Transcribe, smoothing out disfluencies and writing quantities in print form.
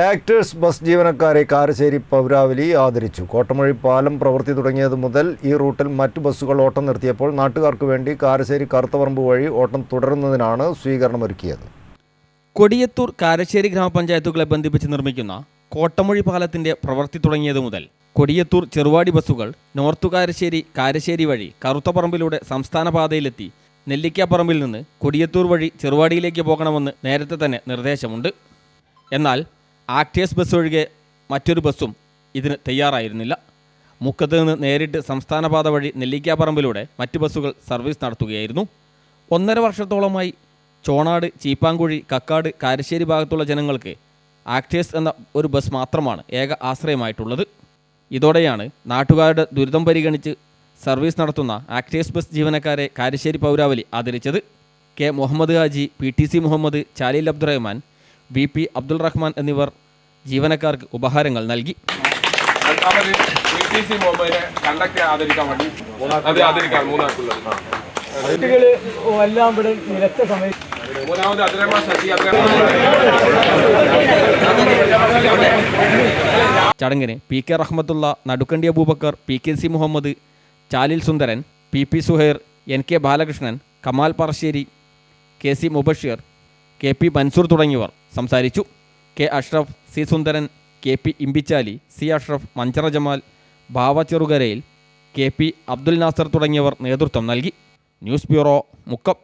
Actors bus ജീവനക്കാരെ കാരശ്ശേരി പൗരാവലി ആദരിച്ചു. കോട്ടമഴി പാലം പ്രവൃത്തി തുടങ്ങിയത് മുതൽ ഈ റൂട്ടിൽ മറ്റു ബസ്സുകൾ ഓട്ടം നിർത്തിയപ്പോൾ നാട്ടുകാർക്ക് വേണ്ടി കാരശ്ശേരി കറുത്തപറമ്പ് വഴി ഓട്ടം തുടരുന്നതിനാണ് സ്വീകരണമൊരുക്കിയത്. കൊടിയത്തൂർ കാരശ്ശേരി ഗ്രാമപഞ്ചായത്തുകളെ ബന്ധിപ്പിച്ച് നിർമ്മിക്കുന്ന കോട്ടമഴി പാലത്തിന്റെ പ്രവൃത്തി തുടങ്ങിയത് മുതൽ കൊടിയത്തൂർ ചെറുവാടി ബസ്സുകൾ നോർത്ത് കാരശ്ശേരി വഴി കറുത്തപറമ്പിലൂടെ സംസ്ഥാന പാതയിലെത്തി നെല്ലിക്കാപ്പറമ്പിൽ നിന്ന് കൊടിയത്തൂർ വഴി ചെറുവാടിയിലേക്ക് പോകണമെന്ന് നേരത്തെ തന്നെ നിർദ്ദേശമുണ്ട്. എന്നാൽ ആക്ടേഴ്സ് ബസ് ഒഴികെ മറ്റൊരു ബസ്സും ഇതിന് തയ്യാറായിരുന്നില്ല. മുക്കത്ത് നിന്ന് നേരിട്ട് സംസ്ഥാനപാത വഴി നെല്ലിക്കാപ്പറമ്പിലൂടെ മറ്റ് ബസ്സുകൾ സർവീസ് നടത്തുകയായിരുന്നു. 1.5 വർഷത്തോളമായി ചോണാട്, ചീപ്പാങ്കുഴി, കക്കാട്, കാരശ്ശേരി ഭാഗത്തുള്ള ജനങ്ങൾക്ക് ആക്ടേഴ്സ് എന്ന ഒരു ബസ് മാത്രമാണ് ഏക ആശ്രയമായിട്ടുള്ളത്. ഇതോടെയാണ് നാട്ടുകാരുടെ ദുരിതം പരിഗണിച്ച് സർവീസ് നടത്തുന്ന ആക്ടേഴ്സ് ബസ് ജീവനക്കാരെ കാരശ്ശേരി പൗരാവലി ആദരിച്ചത്. K Muhammad Haji, PTC Muhammad, Chalil Abdurahman, VP Abdul Rahman എന്നിവർ ജീവനക്കാർക്ക് ഉപഹാരങ്ങൾ നൽകി. ചടങ്ങിന് PK റഹ്മത്തുള്ള, നടുക്കണ്ടി അബൂബക്കർ, PKC മുഹമ്മദ്, ചാലിൽ സുന്ദരൻ, PP Suhair, NK Balakrishnan, Kamal Parassery, KC Mubasheer, KP Mansoor തുടങ്ങിയവർ സംസാരിച്ചു. K Ashraf, C Sundaran, KP Imbichali, C Ashraf, Manjara Jamal, ഭാവ ചെറുകരയിൽ, KP അബ്ദുൽ നാസർ തുടങ്ങിയവർ നേതൃത്വം നൽകി. News bureau, Mukkam.